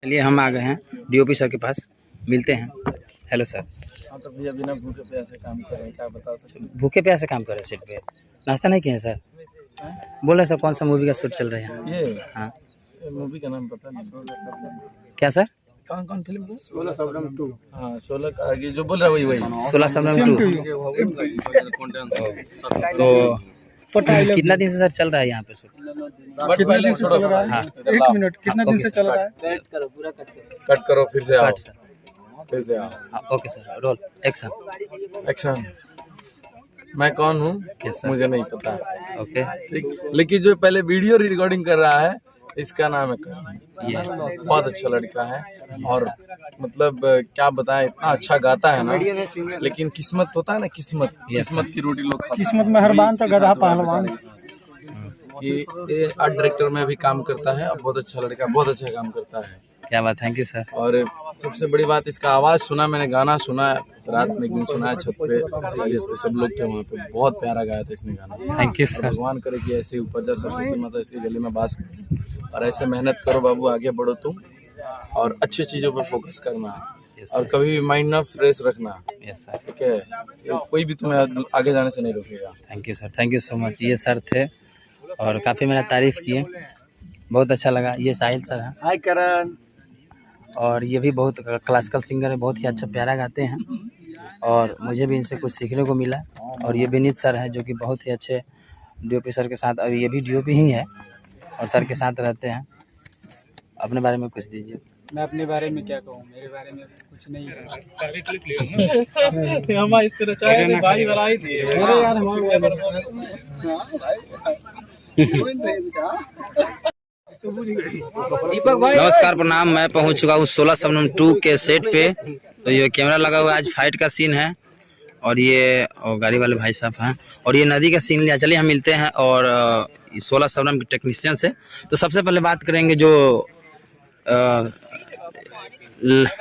चलिए हम आ गए हैं डीओपी सर के पास, मिलते हैं। Hello sir. हाँ तो भैया बिना भूखे प्यासे काम कर रहे हैं, क्या बता सकते हैं? भूखे प्यासे काम कर रहे हैं सेट पे, नाश्ता नहीं किए हैं सर? बोल रहे सर कौन सा मूवी का शूट चल रहा है यहाँ? ये हाँ मूवी का नाम पता नहीं। क्या सर? कौन फिल्म को? 16 शबनम 2। हाँ 16 का आगे जो बोल रहा है वही 16 शबनम 2। तो कितना दिन से सर चल रहा है यहाँ पे शूट? कितना दिन से चल रहा है? हाँ। 1 मिनट, कितना दिन से चल रहा है? कट करो फिर से आओ, फिर से आओ। हाँ, okay sir, roll action. Action. मैं कौन हूँ मुझे नहीं पता, ओके ठीक, लेकिन जो पहले वीडियो रिकॉर्डिंग कर रहा है इसका नाम है करण। यस। बहुत अच्छा लड़का है और मतलब क्या बताएं, इतना अच्छा गाता है ना, लेकिन किस्मत होता है ना, किस्मत की रोटी लोग खाते हैं। किस्मत मेहरबान तो गधा पहलवान। कि ये आर्ट डायरेक्टर में भी काम करता है और बहुत अच्छा लड़का, बहुत अच्छा काम करता है। क्या बात, थैंक यू सर। और सबसे बड़ी बात, इसका आवाज़ सुना मैंने, गाना सुना रात में, एक दिन सुना है छत पे, राजेश पे सब लोग थे वहाँ पे, बहुत प्यारा गाया था इसने गाना। Thank you sir. भगवान करे कि ऐसे ऊपर जा, सरस्वती माता इसके गले में वास करे और ऐसे मेहनत करो बाबू, आगे बढ़ो तुम और अच्छी चीज़ों पर फोकस करना और कभी भी माइंड ना फ्रेश रखना। Yes sir. ठीक है, कोई भी तुम्हें आगे जाने से नहीं रोकेगा। Thank you sir, thank you so much. ये सर थे और काफ़ी मेरा तारीफ़ किए, बहुत अच्छा लगा। ये साहिल सर हैं। हाय करण। और ये भी बहुत क्लासिकल सिंगर है, बहुत ही अच्छा प्यारा गाते हैं और मुझे भी इनसे कुछ सीखने को मिला। और ये विनीत सर हैं जो कि बहुत ही अच्छे डीओपी सर के साथ, और ये भी डीओपी ही है और सर के साथ रहते हैं। अपने बारे में कुछ दीजिए। मैं अपने बारे में क्या कहूँ, मेरे बारे में कुछ नहीं है। हम इस तरह चाहे भाई बड़ाई दिए अरे यार नमस्कार, प्रणाम। मैं पहुंच चुका हूँ 16 शबनम 2 के सेट पे। तो ये कैमरा लगा हुआ है, आज फाइट का सीन है और ये गाड़ी वाले भाई साहब हैं और ये नदी का सीन लिया। चलिए हम मिलते हैं और 16 शबनम के टेक्नीशियन से। तो सबसे पहले बात करेंगे जो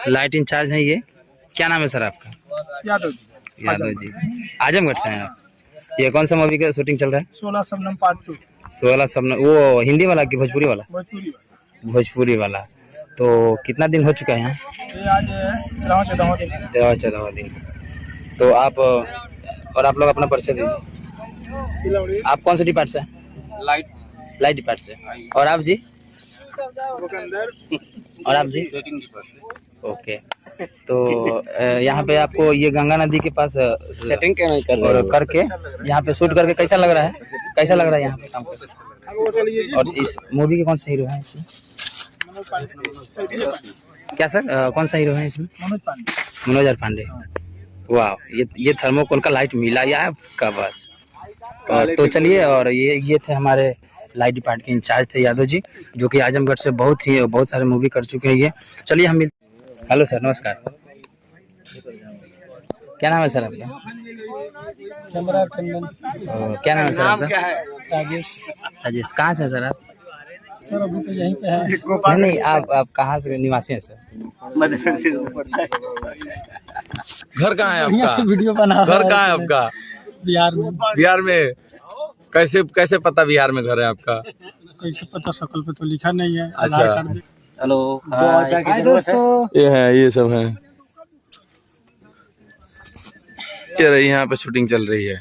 लाइट इंचार्ज हैं। ये क्या नाम है सर आपका? यादव जी। यादव जी, आजमगढ़ से हैं आप। ये कौन सा मूवी का शूटिंग चल रहा है? 16 शबनम पार्ट 2। 16 शबनम, वो हिंदी वाला कि भोजपुरी वाला? भोजपुरी वाला। तो कितना दिन हो चुका है यहाँ? ये आज 13वां दिन। तो आप और आप लोग अपना परिचय दीजिए। आप कौन से डिपार्ट से? लाइट डिपार्ट से। और आप जी? और आप जी? ओके। तो यहाँ पे आपको ये गंगा नदी के पास सेटिंग करके यहाँ पे शूट करके कैसा लग रहा है? कैसा लग रहा है यहाँ पे काम करके? और इस मूवी के कौन सा हीरो है इसमें? क्या सर, कौन सा हीरो है इसमें? मनोज पांडे। वाह, ये थर्मोकोल का लाइट मिला या आपका बस? और तो चलिए, और ये थे हमारे लाइट डिपार्ट के इंचार्ज थे यादव जी, जो कि आजमगढ़ से बहुत सारे मूवी कर चुके हैं ये। चलिए हम मिलते। हेलो सर, नमस्कार। क्या नाम है सर आपका? क्या नाम है सर आपका? राजेश। कहाँ से हैं सर आप? सर अभी तो यहीं पे है। नहीं, आप कहाँ से निवासी हैं सर? मध्य प्रदेश। घर कहाँ है आपका? वीडियो बना। घर कहाँ है आपका? बिहार में। कैसे पता बिहार में घर है आपका? कैसे पता, शकल पे तो लिखा नहीं है। अच्छा। हेलो, हाय दोस्तों। ये है, ये सब है। ये रही, यहाँ पे शूटिंग चल रही है।